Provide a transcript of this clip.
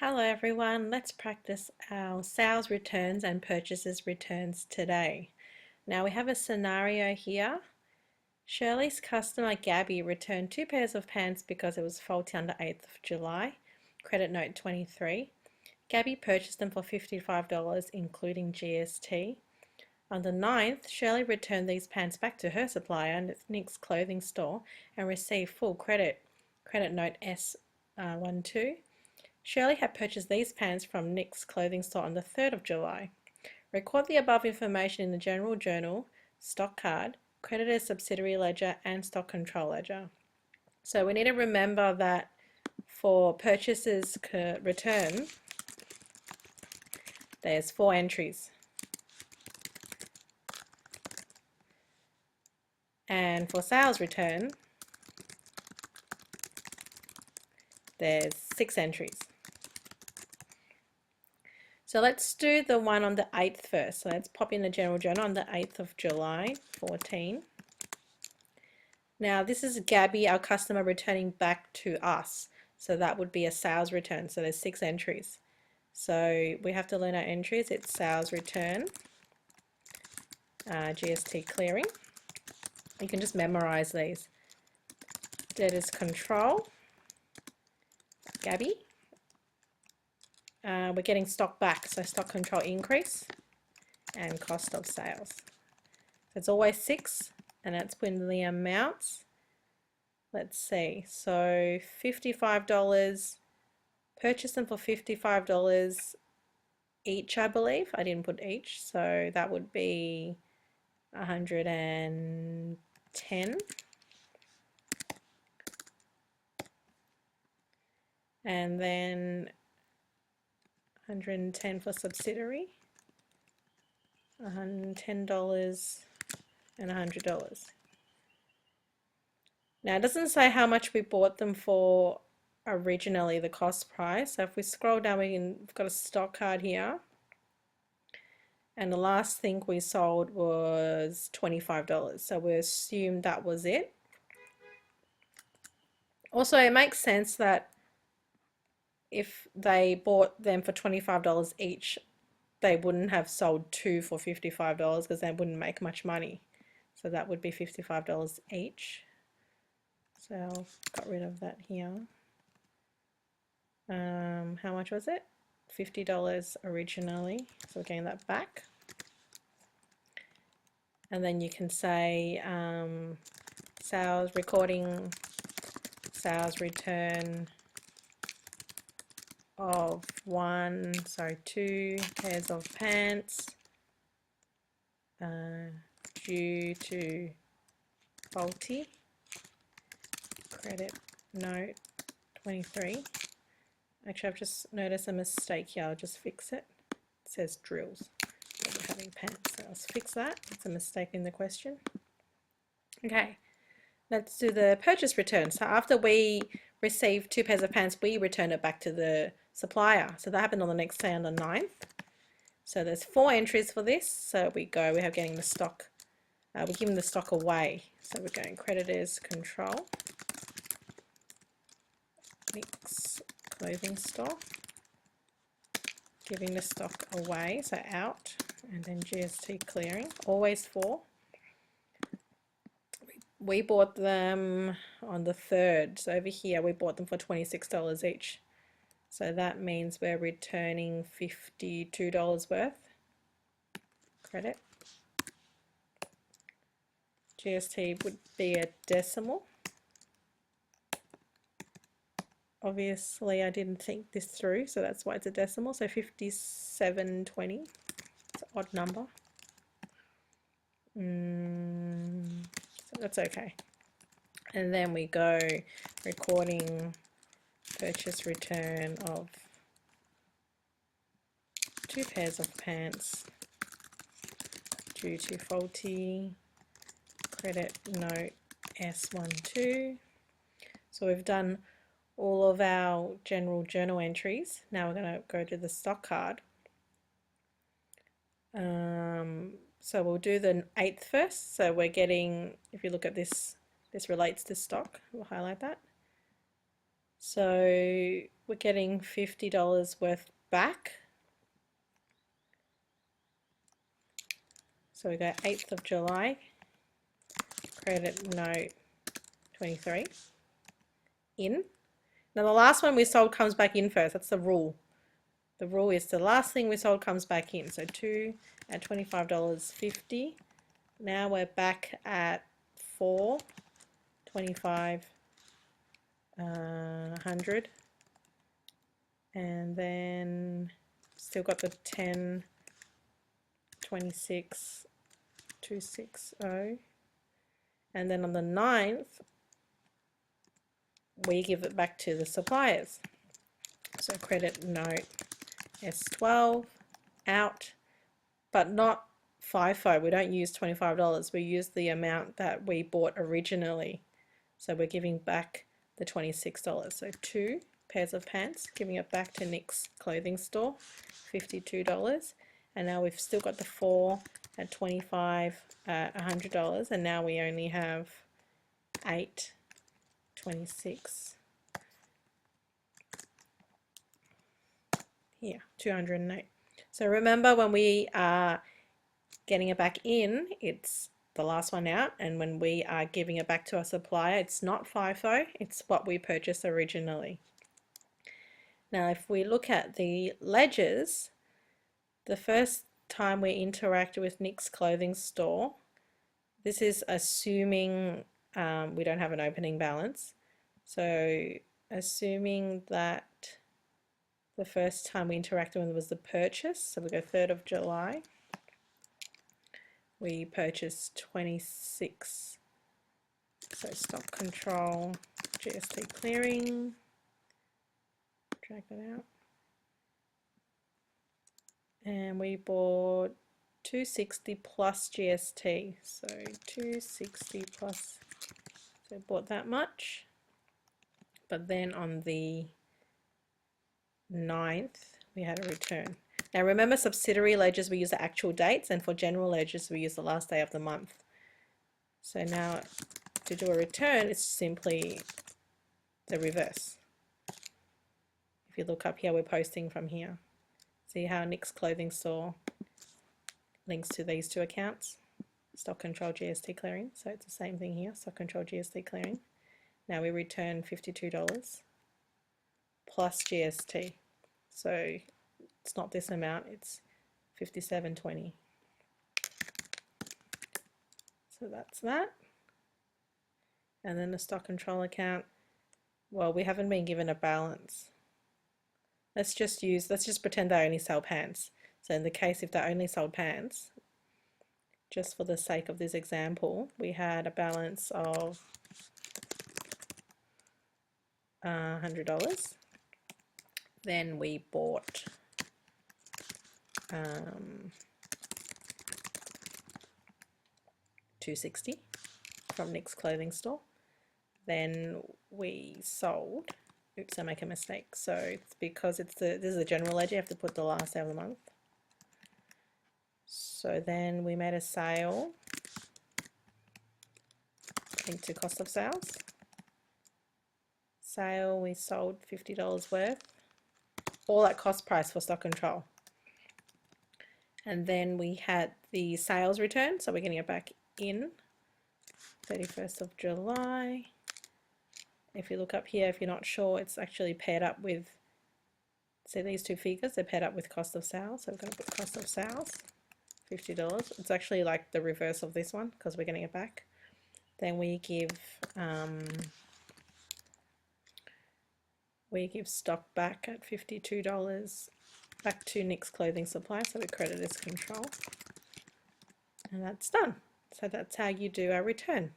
Hello everyone, let's practice our sales returns and purchases returns today. Now we have a scenario here. Shirley's customer Gabby returned 2 pairs of pants because it was faulty on the 8th of July. Credit note 23. Gabby purchased them for $55 including GST. On the 9th, Shirley returned these pants back to her supplier, Nick's Clothing Store, and received full credit. Credit note S12. Shirley had purchased these pants from Nick's Clothing Store on the 3rd of July. Record the above information in the General Journal, Stock Card, Creditor's Subsidiary Ledger, and Stock Control Ledger. So we need to remember that for purchases return, there's 4 entries. And for sales return, there's 6 entries. So let's do the one on the 8th first. So let's pop in the General Journal on the 8th of July, 14. Now this is Gabby, our customer, returning back to us. So that would be a sales return. So there's 6 entries. So we have to learn our entries. It's sales return, GST clearing. You can just memorize these. Debtors control, Gabby. We're getting stock back, so stock control increase and cost of sales. So it's always 6, and that's when the amounts. Let's see, so $55, purchase them for $55 each, I believe. I didn't put each, so that would be 110. And then 110 for subsidiary, $110 and $100. Now it doesn't say how much we bought them for originally, the cost price. So if we scroll down, we've got a stock card here, and the last thing we sold was $25. So we assume that was it. Also, it makes sense that if they bought them for $25 each, they wouldn't have sold 2 for $55 because they wouldn't make much money. So that would be $55 each. So I've got rid of that here. How much was it? $50 originally. So we're getting that back. And then you can say sales recording, sales return of 2 pairs of pants due to faulty. Credit note 23. Actually, I've just noticed a mistake here. I'll just fix it. It says drills. So we're having pants. So let's fix that. It's a mistake in the question. Okay, let's do the purchase return. So after we receive 2 pairs of pants, we return it back to the supplier. So that happened on the next day on the 9th. So there's 4 entries for this. So we're getting the stock. We're giving the stock away. So we're going creditors control, Nick's Clothing Store, giving the stock away, so out, and then GST clearing, always 4. We bought them on the 3rd, so over here we bought them for $26 each. So that means we're returning $52 worth. Credit. GST would be a decimal. Obviously I didn't think this through, so that's why it's a decimal. So 5720, it's an odd number. So that's okay. And then we go recording purchase return of 2 pairs of pants due to faulty. Credit note S12. So we've done all of our general journal entries. Now we're going to go to the stock card. So we'll do the 8th first. So we're getting, if you look at this, this relates to stock. We'll highlight that. So we're getting $50 worth back. So we go 8th of July, credit note 23, in. Now the last one we sold comes back in first, that's the rule. The rule is the last thing we sold comes back in. So 2 at $25.50. Now we're back at 4, 25, 100. And then still got the 10, 26, 260. And then on the 9th, we give it back to the suppliers. So credit note S12 out, but not FIFO. We don't use $25. We use the amount that we bought originally. So we're giving back the $26. So 2 pairs of pants, giving it back to Nick's clothing store, $52. And now we've still got the 4 at 25, $100, and now we only have 8, 26. Here, 208. So remember, when we are getting it back in, it's the last one out, and when we are giving it back to our supplier, it's not FIFO, it's what we purchased originally. Now if we look at the ledgers, the first time we interact with Nick's clothing store, this is assuming we don't have an opening balance. So assuming that the first time we interacted with was the purchase, so we go 3rd of July, we purchased 26, so stock control, GST clearing, drag that out, and we bought 260 plus GST, so 260 plus, so bought that much. But then on the 9th we had a return. Now remember, subsidiary ledgers we use the actual dates, and for general ledgers we use the last day of the month. So now to do a return, it's simply the reverse. If you look up here, we're posting from here. See how Nick's clothing store links to these two accounts, stock control, GST clearing. So it's the same thing here, stock control, GST clearing. Now we return $52 plus GST. So it's not this amount, it's $57.20. So that's that. And then the stock control account, well, we haven't been given a balance. Let's just pretend they only sell pants. So in the case if they only sold pants, just for the sake of this example, we had a balance of $100. Then we bought $260 from Nick's clothing store. Then we sold, oops, I make a mistake. So it's because this is a general ledger, you have to put the last day of the month. So then we made a sale into cost of sales. Sale, we sold $50 worth, all at cost price for stock control. And then we had the sales return, so we're getting it back in 31st of July. If you look up here, if you're not sure, it's actually paired up with, see these two figures, they're paired up with cost of sales. So we're going to put cost of sales, $50. It's actually like the reverse of this one because we're getting it back. Then we give stock back at $52 back to Nick's clothing supply, so we credit as control, and that's done. So that's how you do a return.